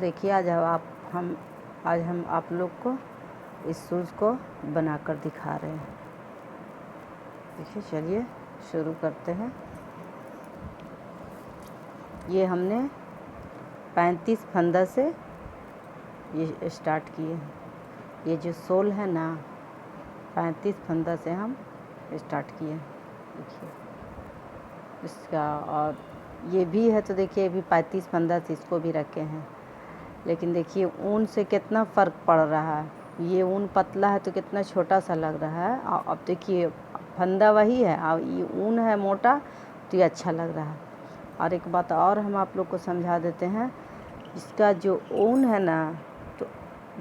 देखिए आज हम आप लोग को इस शूज़ को बनाकर दिखा रहे हैं। देखिए, चलिए शुरू करते हैं। ये हमने 35 फंदा से ये स्टार्ट किए हैं। ये जो सोल है ना, 35 फंदा से हम स्टार्ट किए हैं। देखिए इसका, और ये भी है तो देखिए, ये भी 35 फंदा से इसको भी रखे हैं। लेकिन देखिए ऊन से कितना फ़र्क पड़ रहा है। ये ऊन पतला है तो कितना छोटा सा लग रहा है। अब देखिए फंदा वही है और ये ऊन है मोटा, तो ये अच्छा लग रहा है। और एक बात और हम आप लोग को समझा देते हैं, इसका जो ऊन है ना, तो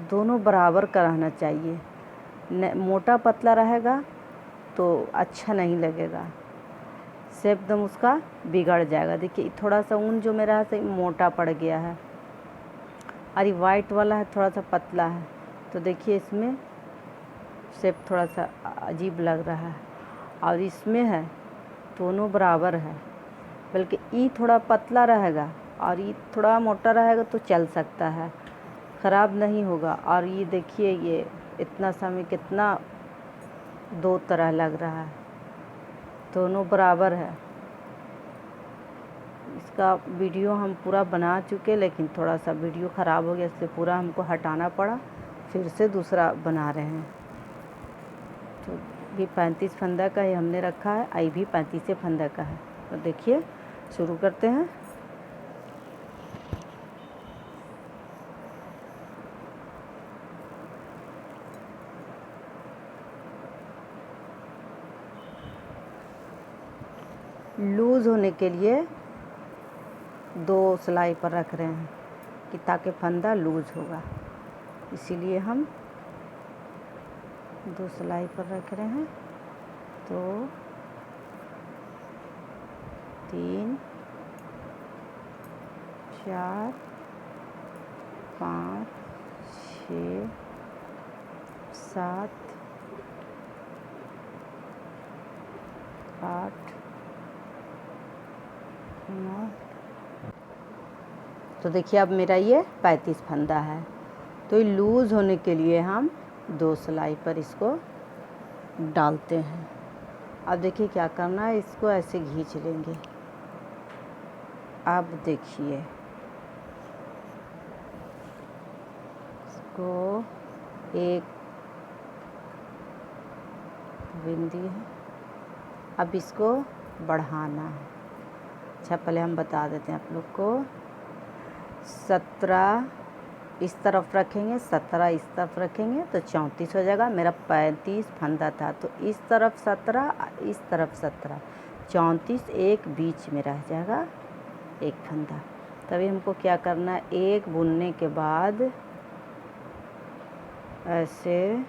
दोनों बराबर का रहना चाहिए। मोटा पतला रहेगा तो अच्छा नहीं लगेगा, से एकदम उसका बिगड़ जाएगा। देखिए थोड़ा सा ऊन जो मेरा है सही मोटा पड़ गया है, और ये वाइट वाला है थोड़ा सा पतला है, तो देखिए इसमें शेप थोड़ा सा अजीब लग रहा है। और इसमें है दोनों बराबर है, बल्कि ये थोड़ा पतला रहेगा और ये थोड़ा मोटा रहेगा तो चल सकता है, ख़राब नहीं होगा। और ये देखिए ये इतना सा में कितना दो तरह लग रहा है, दोनों बराबर है। इसका वीडियो हम पूरा बना चुके, लेकिन थोड़ा सा वीडियो ख़राब हो गया, इसलिए पूरा हमको हटाना पड़ा, फिर से दूसरा बना रहे हैं। तो भी 35 फंदा का ही हमने रखा है, आई भी 35 फंदा का है। तो देखिए शुरू करते हैं। लूज़ होने के लिए 2 सिलाई पर रख रहे हैं कि ताकि फंदा लूज़ होगा, इसीलिए हम 2 सिलाई पर रख रहे हैं। तो 3 4 5 6 7 8 9। तो देखिए अब मेरा ये 35 फंदा है, तो ये लूज़ होने के लिए हम 2 सिलाई पर इसको डालते हैं। अब देखिए क्या करना है, इसको ऐसे खींच लेंगे। अब देखिए इसको एक बिंदी है, अब इसको बढ़ाना है। अच्छा, पहले हम बता देते हैं आप लोग को। 17 इस तरफ रखेंगे, 17 इस तरफ रखेंगे तो 34 हो जाएगा। मेरा 35 फंदा था, तो इस तरफ 17, इस तरफ 17, 34 एक बीच में रह जाएगा एक फंदा। तभी हमको क्या करना है, एक बुनने के बाद ऐसे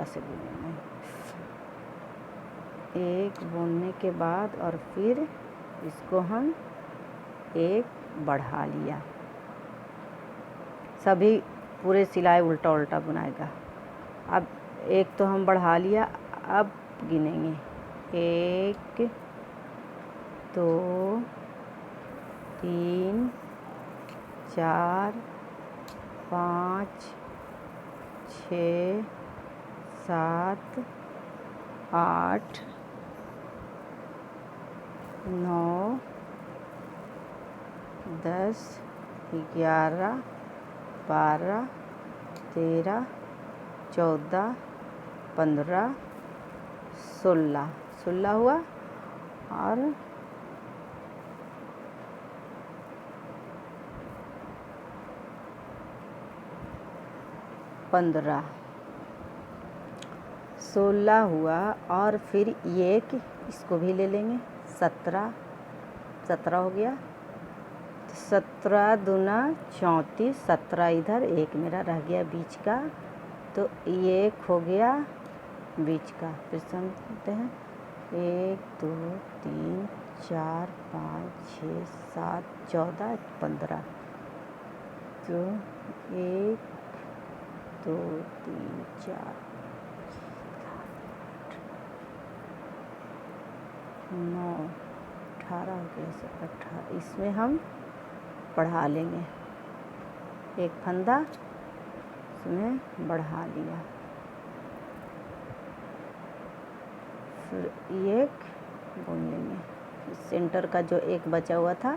से बुनना है, एक बुनने के बाद और फिर इसको हम एक बढ़ा लिया। सभी पूरे सिलाई उल्टा उल्टा बुनाएगा। अब एक तो हम बढ़ा लिया, अब गिनेंगे 1 2 3 4 5 6 7 8 9 10 11 12 13 14 15 16 हुआ। और 15 16 हुआ। और फिर ये एक इसको भी ले लेंगे, 17 हो गया। 17 दूना 34, 17 इधर, एक मेरा रह गया बीच का, तो ये एक हो गया बीच का। फिर समझते हैं 1 2 3 4 5 6 7 14 15। तो 1 2 3 4 9 18 हो गया, 18 इसमें हम बढ़ा लेंगे, एक फंदा इसमें बढ़ा लिया, फिर एक बुन लेंगे। सेंटर का जो एक बचा हुआ था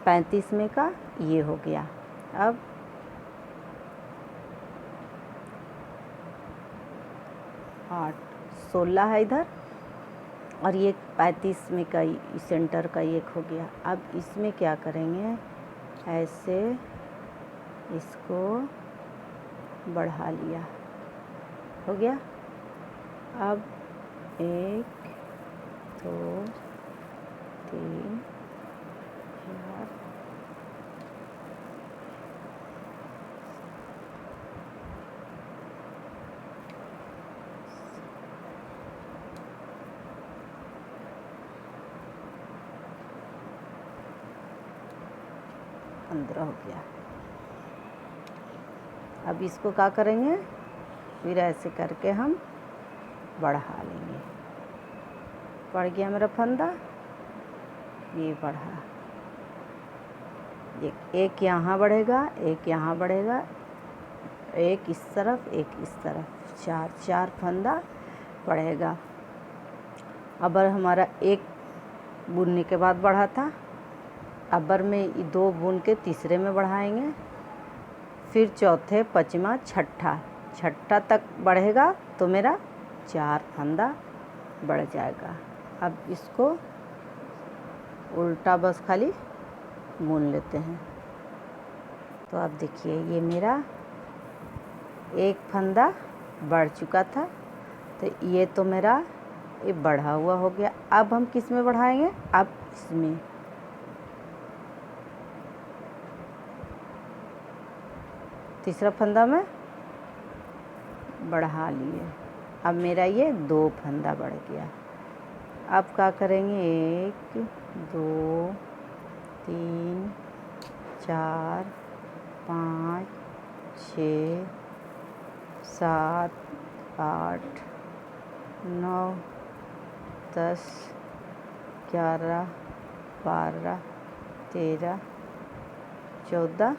35 में का ये हो गया। अब 8 16 है इधर, और ये 35 में का सेंटर का एक हो गया। अब इसमें क्या करेंगे, ऐसे इसको बढ़ा लिया, हो गया। अब 1 2 3 4 15 हो गया। अब इसको क्या करेंगे, फिर ऐसे करके हम बढ़ा लेंगे। बढ़ गया मेरा फंदा, ये बढ़ा, एक यहाँ बढ़ेगा, एक यहाँ बढ़ेगा, एक इस तरफ, एक इस तरफ, चार फंदा बढ़ेगा। अबर हमारा एक बुनने के बाद बढ़ा था, अबर में 2 बुन के तीसरे में बढ़ाएंगे, फिर चौथे, पाँचवा, छठा तक बढ़ेगा तो मेरा 4 फंदा बढ़ जाएगा। अब इसको उल्टा बस खाली बुन लेते हैं। तो अब देखिए ये मेरा एक फंदा बढ़ चुका था, तो ये तो मेरा ये बढ़ा हुआ हो गया। अब हम किस में बढ़ाएंगे, अब इसमें तीसरा फंदा में बढ़ा लिए। अब मेरा ये 2 फंदा बढ़ गया। अब क्या करेंगे, 1 2 3 4 5 6 7 8 9 10 11 12 13 14,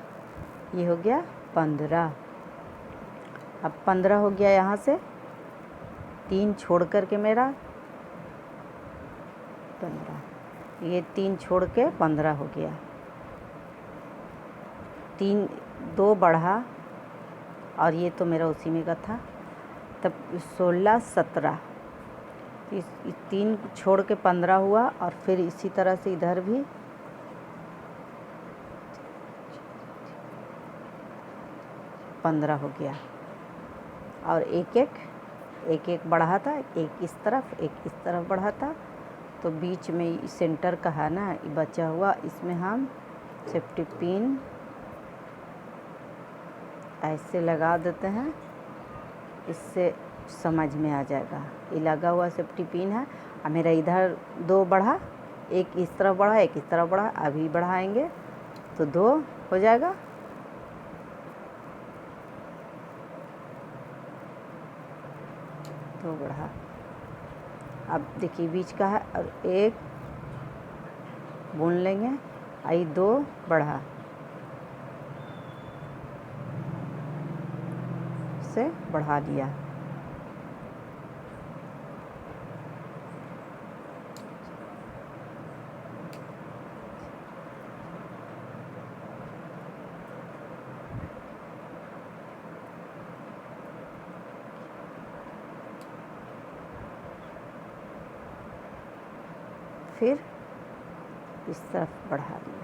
ये हो गया 15। अब 15 हो गया, यहाँ से 3 छोड़ कर के मेरा 15, ये 3 छोड़ के 15 हो गया। 2 बढ़ा और ये तो मेरा उसी में का था, तब 16 17, 3 छोड़ के 15 हुआ, और फिर इसी तरह से इधर भी 15 हो गया। और एक एक बढ़ा था, एक इस तरफ एक इस तरफ बढ़ा था, तो बीच में सेंटर का है ना ये बचा हुआ, इसमें हम सेफ्टी पिन ऐसे लगा देते हैं, इससे समझ में आ जाएगा। ये लगा हुआ सेफ्टी पिन है। और मेरा इधर 2 बढ़ा, एक इस तरफ बढ़ा, एक इस तरफ बढ़ा, अभी बढ़ाएंगे तो 2 हो जाएगा। तो बढ़ा, अब देखिए बीच का है, और एक बुन लेंगे, आई 2 बढ़ा से बढ़ा लिया। फिर इस तरफ बढ़ा दिया।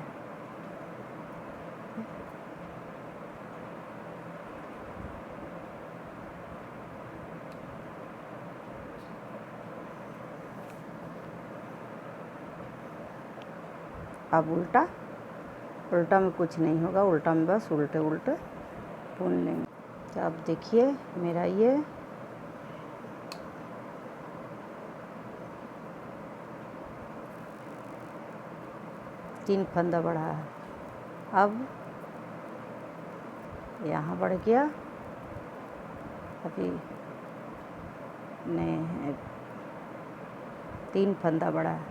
अब उल्टा में कुछ नहीं होगा, उल्टा में बस उल्टे बुन लेंगे। तो अब देखिए मेरा ये तीन फंदा बढ़ा है। अब यहाँ बढ़ गया, अभी नहीं है, 3 फंदा बढ़ा है,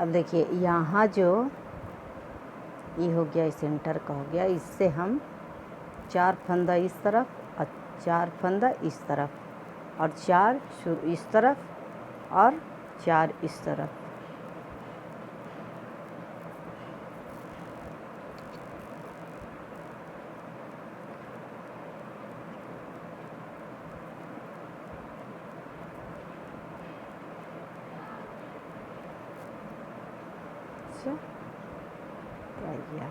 अब देखिए यहाँ जो ये हो गया, सेंटर का हो गया, इससे हम 4 फंदा इस तरफ और 4 फंदा इस तरफ और 4 इस तरफ और 4 इस तरफ। अच्छा, आ गया।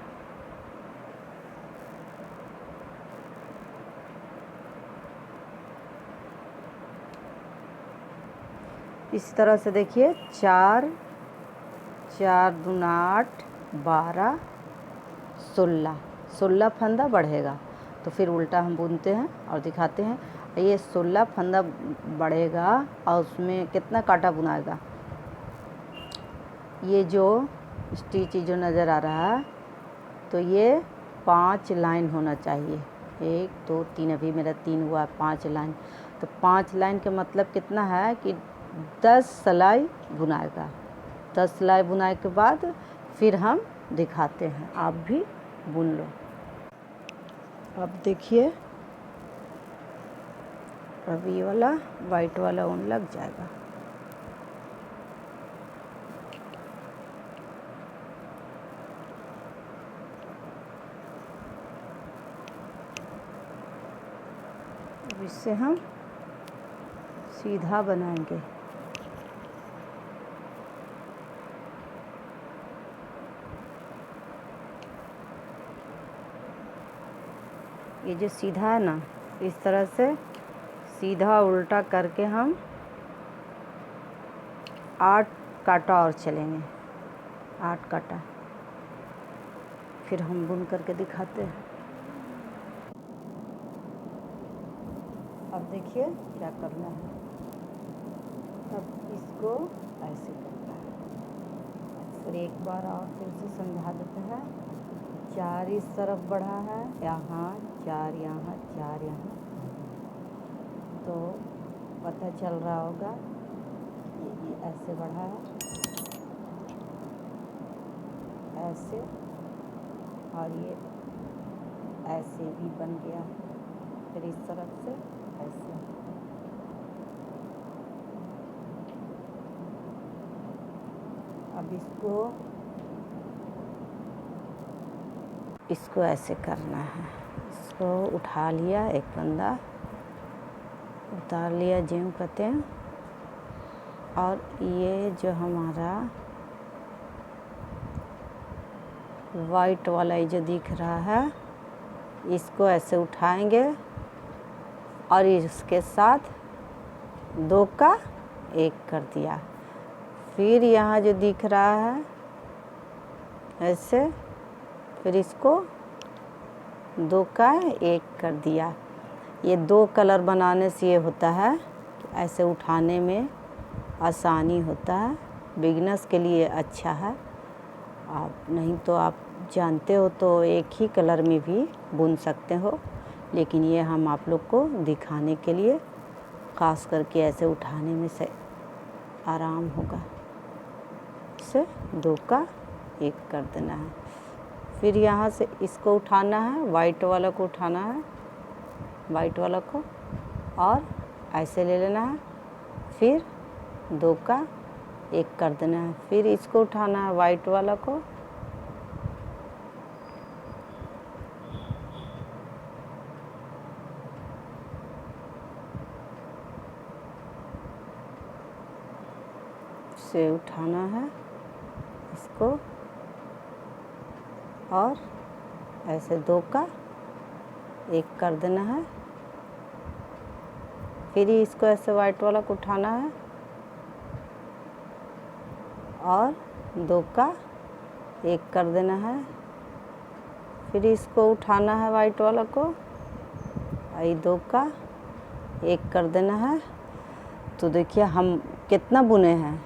इस तरह से देखिए 4 4 दूना 8 12 16 फंदा बढ़ेगा। तो फिर उल्टा हम बुनते हैं और दिखाते हैं। ये 16 फंदा बढ़ेगा और उसमें कितना कांटा बुनाएगा। ये जो स्टिच जो नज़र आ रहा है तो ये 5 लाइन होना चाहिए। 1 2 3, अभी मेरा 3 हुआ, 5 लाइन। तो 5 लाइन का मतलब कितना है कि 10 सिलाई बुनाएगा। 10 सिलाई बुनाई के बाद फिर हम दिखाते हैं, आप भी बुन लो। अब देखिए अब ये वाला वाइट वाला ऊन लग जाएगा। अब इससे हम सीधा बनाएंगे। ये जो सीधा है ना, इस तरह से सीधा उल्टा करके हम 8 कांटा और चलेंगे। 8 कांटा फिर हम बुन करके दिखाते हैं। अब देखिए क्या करना है। अब इसको ऐसे करना है। फिर एक बार और फिर से समझा देते हैं। 4 इस तरफ बढ़ा है, यहाँ 4, यहाँ 4, यहाँ। तो पता चल रहा होगा ये ऐसे बढ़ा है, ऐसे, और ये ऐसे भी बन गया। फिर इस तरफ से ऐसे। अब इसको ऐसे करना है। इसको उठा लिया, एक फंदा उतार लिया ज्यों कहते हैं, और ये जो हमारा वाइट वाला ये जो दिख रहा है, इसको ऐसे उठाएंगे और इसके साथ 2 का 1 कर दिया। फिर यहाँ जो दिख रहा है ऐसे, फिर इसको 2 का 1 कर दिया। ये 2 कलर बनाने से ये होता है कि ऐसे उठाने में आसानी होता है। बिगिनर्स के लिए अच्छा है। आप नहीं तो आप जानते हो तो एक ही कलर में भी बुन सकते हो, लेकिन ये हम आप लोग को दिखाने के लिए ख़ास करके ऐसे उठाने में से आराम होगा। इसे 2 का 1 कर देना है। फिर यहाँ से इसको उठाना है, वाइट वाला को उठाना है, वाइट वाला को, और ऐसे ले लेना है। फिर 2 का 1 कर देना है। फिर इसको उठाना है, वाइट वाला को, से उठाना है इसको, और ऐसे 2 का 1 कर देना है। फिर इसको ऐसे वाइट वाला को उठाना है और 2 का 1 कर देना है। फिर इसको उठाना है वाइट वाला को, और 2 का 1 कर देना है। तो देखिए हम कितना बुने हैं,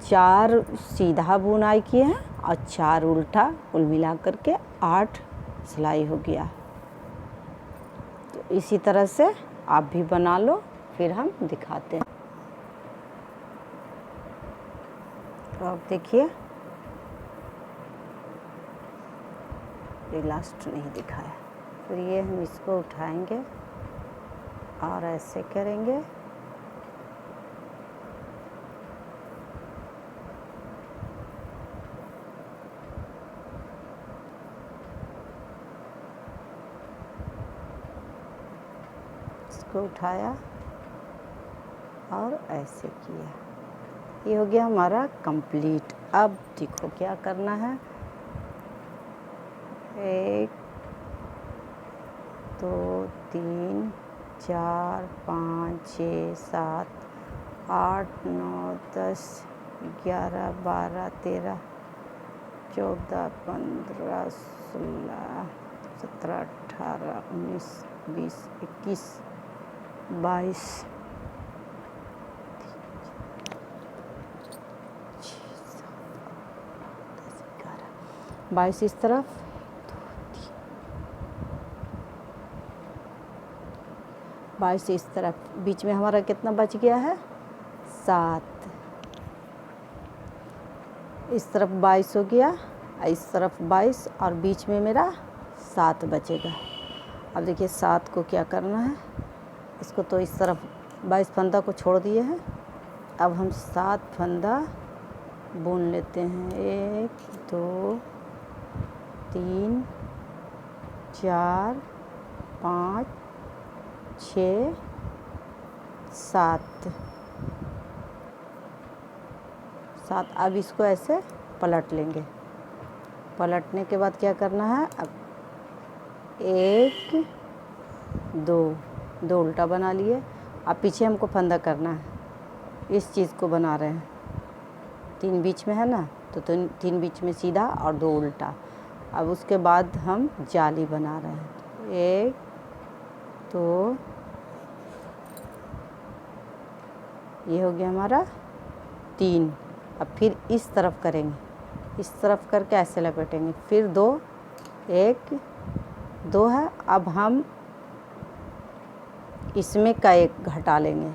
4 सीधा बुनाई किए हैं और 4 उल्टा, कुल मिला करके 8 सिलाई हो गया। तो इसी तरह से आप भी बना लो, फिर हम दिखाते हैं। तो अब देखिए, ये लास्ट नहीं दिखाया। फिर ये हम इसको उठाएंगे और ऐसे करेंगे, इसको उठाया और ऐसे किया। ये हो गया हमारा कंप्लीट। अब देखो क्या करना है, 1 2 3 4 5 6 7 8 9 10 11 12 13 14 15 16 17 18 19 20 21 22 22 इस तरफ, 22 इस तरफ। बीच में हमारा कितना बच गया है, 7। इस तरफ 22 हो गया, इस तरफ 22 और बीच में मेरा 7 बचेगा। अब देखिए 7 को क्या करना है, इसको तो इस तरफ 22 फंदा को छोड़ दिए हैं। अब हम 7 फंदा बुन लेते हैं। 1 2 3 4 5 6 7। अब इसको ऐसे पलट लेंगे। पलटने के बाद क्या करना है, अब 1 2 उल्टा बना लिए। अब पीछे हमको फंदा करना है, इस चीज़ को बना रहे हैं। 3 बीच में है ना, तो 3 बीच में सीधा और 2 उल्टा। अब उसके बाद हम जाली बना रहे हैं। 1 2, ये हो गया हमारा 3। अब फिर इस तरफ करेंगे, इस तरफ करके ऐसे लपेटेंगे। फिर 2 1 2 है। अब हम इसमें का एक घटा लेंगे,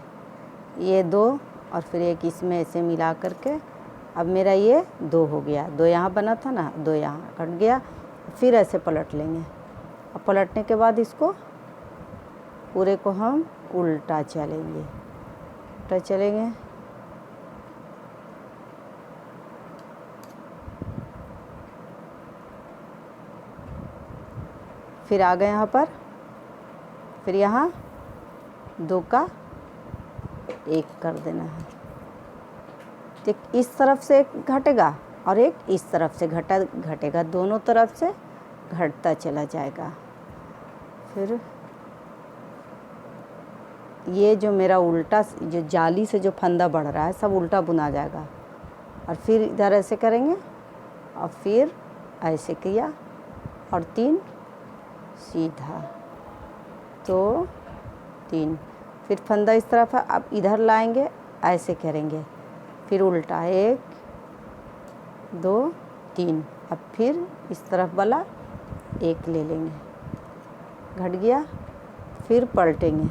ये 2 और फिर एक इसमें ऐसे मिला करके। अब मेरा ये 2 हो गया, 2 यहाँ बना था ना, 2 यहाँ कट गया। फिर ऐसे पलट लेंगे। अब पलटने के बाद इसको पूरे को हम उल्टा चलेंगे, फिर आ गए यहाँ पर। फिर यहाँ 2 का 1 कर देना है। तो इस तरफ से एक घटेगा और एक इस तरफ से घटेगा, दोनों तरफ से घटता चला जाएगा। फिर ये जो मेरा उल्टा, जो जाली से जो फंदा बढ़ रहा है, सब उल्टा बुना जाएगा। और फिर इधर ऐसे करेंगे और फिर ऐसे किया और 3 सीधा, तो 3। फिर फंदा इस तरफ है, अब इधर लाएंगे, ऐसे करेंगे, फिर उल्टा 1 2 3। अब फिर इस तरफ वाला 1 ले लेंगे, घट गया। फिर पलटेंगे,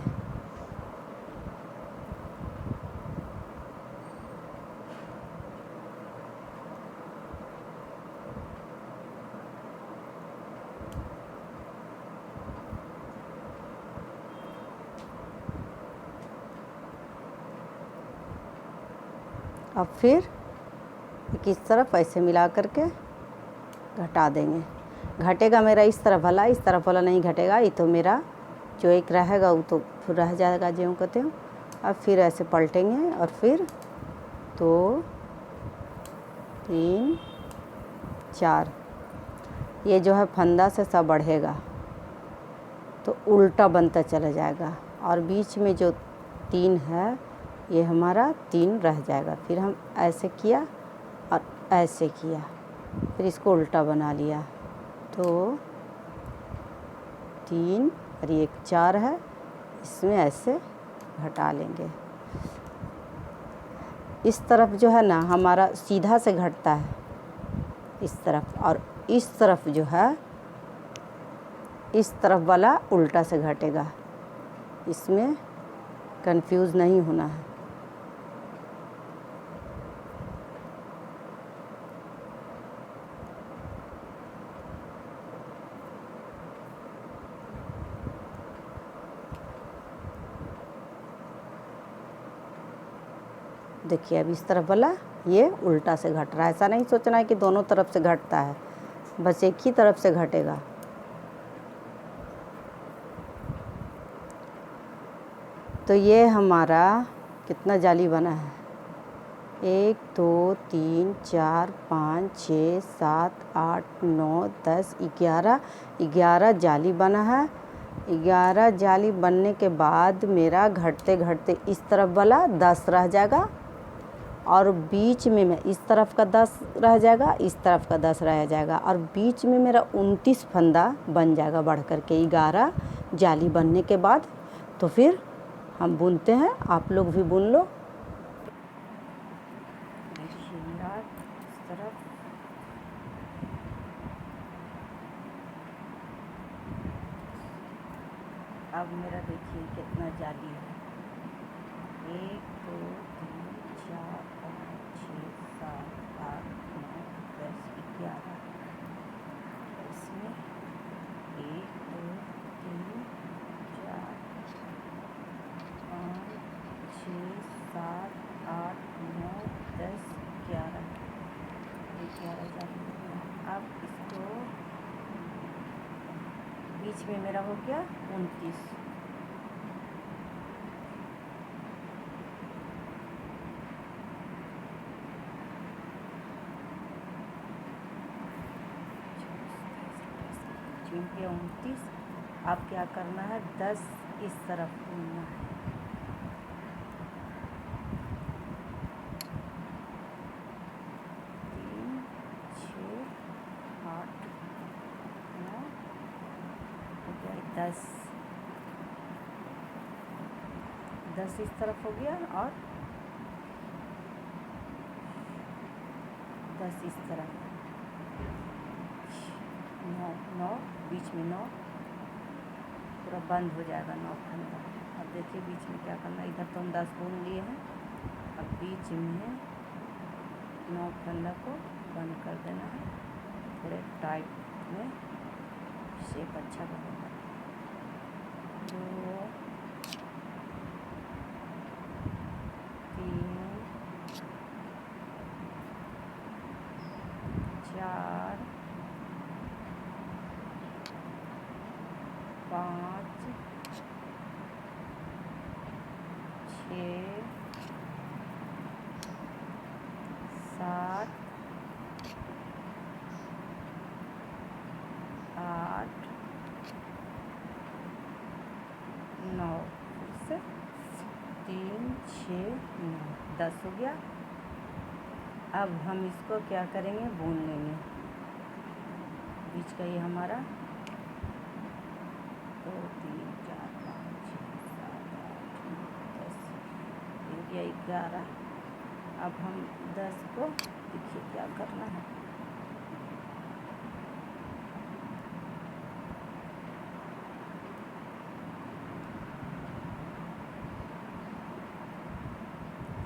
अब फिर इस तरफ ऐसे मिला करके घटा देंगे। घटेगा मेरा इस तरफ वाला नहीं घटेगा। ये तो मेरा जो एक रहेगा वो तो रह जाएगा, जो कहते हो। अब फिर ऐसे पलटेंगे और फिर 2 3 4। ये जो है फंदा से सब बढ़ेगा तो उल्टा बनता चला जाएगा, और बीच में जो 3 है ये हमारा 3 रह जाएगा। फिर हम ऐसे किया और ऐसे किया, फिर इसको उल्टा बना लिया, तो 3 और ये 4 है, इसमें ऐसे घटा लेंगे। इस तरफ जो है ना हमारा सीधा से घटता है इस तरफ, और इस तरफ जो है इस तरफ वाला उल्टा से घटेगा। इसमें कंफ्यूज नहीं होना है। देखिए अब इस तरफ वाला ये उल्टा से घट रहा है। ऐसा नहीं सोचना है कि दोनों तरफ से घटता है, बस एक ही तरफ से घटेगा। तो ये हमारा कितना जाली बना है, 1 2 3 4 5 6 7 8 9 10 11 जाली बना है। 11 जाली बनने के बाद मेरा घटते घटते इस तरफ वाला 10 रह जाएगा और बीच में मैं इस तरफ का 10 रह जाएगा, इस तरफ का 10 रह जाएगा और बीच में मेरा 29 फंदा बन जाएगा बढ़ कर के 11 जाली बनने के बाद। तो फिर हम बुनते हैं, आप लोग भी बुन लो। इस तरफ अब मेरा देखिए कितना जाली है, 1 2 3 4 5 6 7 8 9 10 11। इसमें 1 2 3 4 5 6 7 8 9 10 11 जाली। अब इसको बीच में मेरा हो गया 29। चुन के 29। अब क्या करना है, 10 इस तरफ बुनना है। दस 10 इस तरफ हो गया और 10 इस तरफ, 9 बीच में 9 पूरा बंद हो जाएगा 9 फंदा। अब देखिए बीच में क्या करना है, इधर तो हम 10 बुन लिए हैं, अब बीच में 9 फंदा को बंद कर देना है, थोड़े टाइट में शेप अच्छा बनेगा। 2 3 4 5 6 7 8 9 से 3 6 9 10 हो गया। अब हम इसको क्या करेंगे, बुन लेंगे। बीच का ये हमारा 2 3 4 5 6 7 8 9 10 हो गया 11। अब हम 10 को देखिए क्या करना है,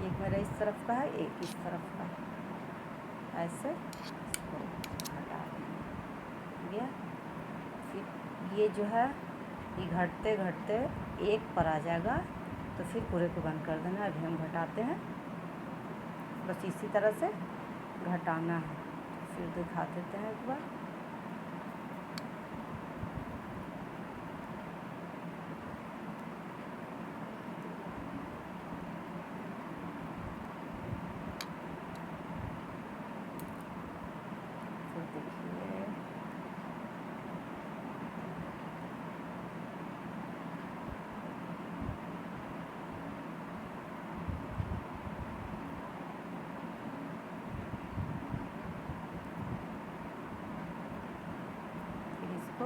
एक मेरा इस तरफ का है, एक इस तरफ का है, ऐसे इसको हटा देंगे। फिर ये जो है ये घटते घटते एक पर आ जाएगा, तो फिर पूरे को बंद कर देना। अभी हम घटाते हैं, बस इसी तरह से घटाना है। फिर दिखा देते हैं एक बार। इसको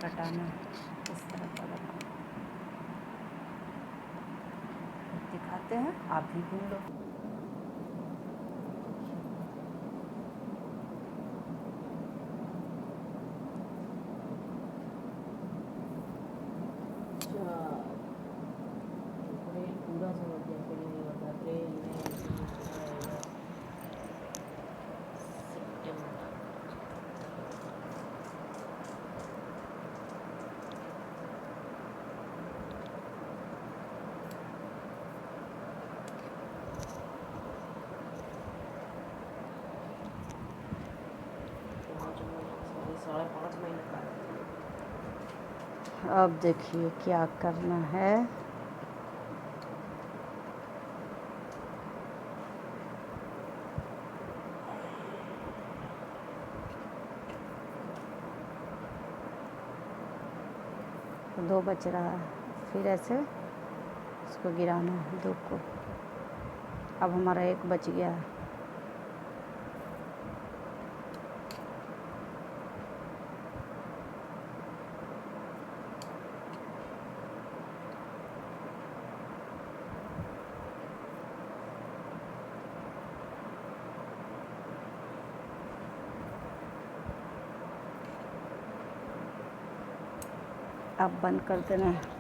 कटाना इस तरह का दिखाते हैं, आप भी बुन लो। पूरा समझ गया, फिर नहीं होता अप्रैल में अब देखिए क्या करना है। तो 2 बच रहा है, फिर ऐसे इसको गिराना है 2 को। अब हमारा 1 बच गया है। अब बंद कर देना है।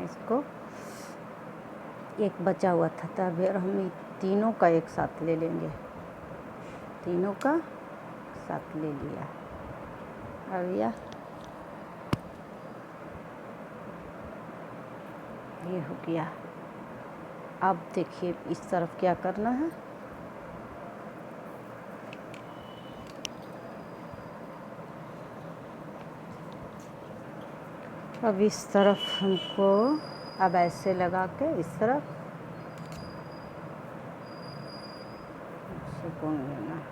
इसको एक बचा हुआ था, तब हम तीनों का एक साथ ले लेंगे। तीनों का साथ ले लिया। अब ये हो गया। अब देखिए इस तरफ क्या करना है। अब इस तरफ हमको अब ऐसे लगा के इस तरफ सुकून लेना।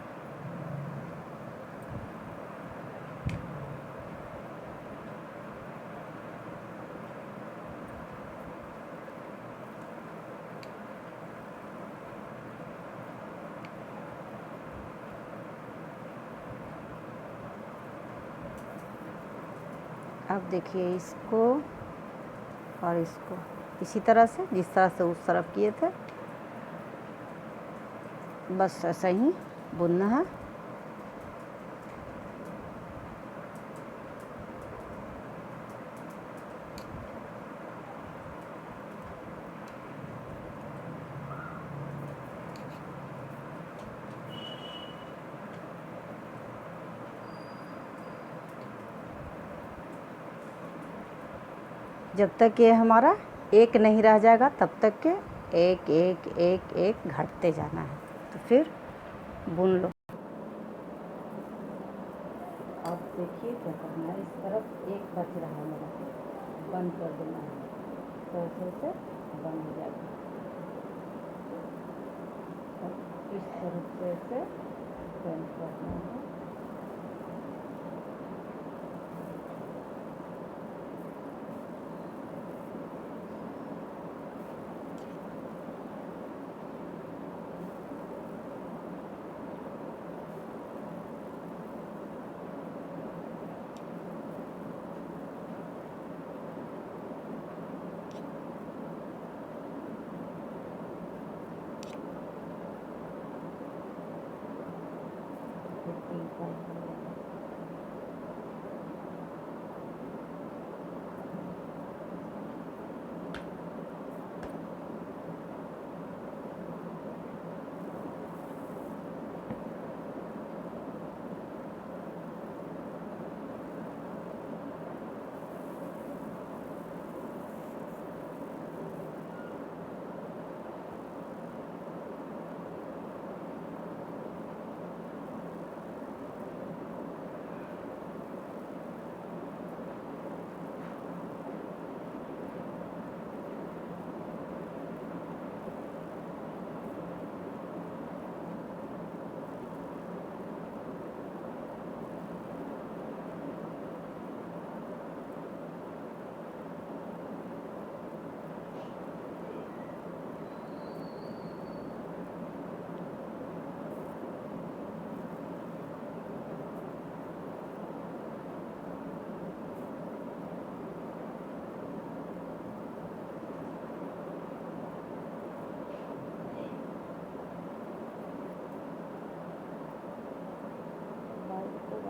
अब देखिए इसको और इसको इसी तरह से, जिस तरह से उस तरफ किए थे, बस ऐसा ही बुनना है। जब तक ये हमारा एक नहीं रह जाएगा तब तक के एक एक एक एक घटते जाना है। तो फिर बुन लो। अब देखिए क्या करना है। इस तरफ एक बच रहा है मेरा, बंद कर देना है। तो ऐसे से बंद हो जाएगा। अब इस तरफ से ऐसे बंद करना है।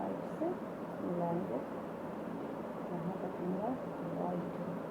साइड से मिलाएंगे, यहाँ तक मेरा वाइट है।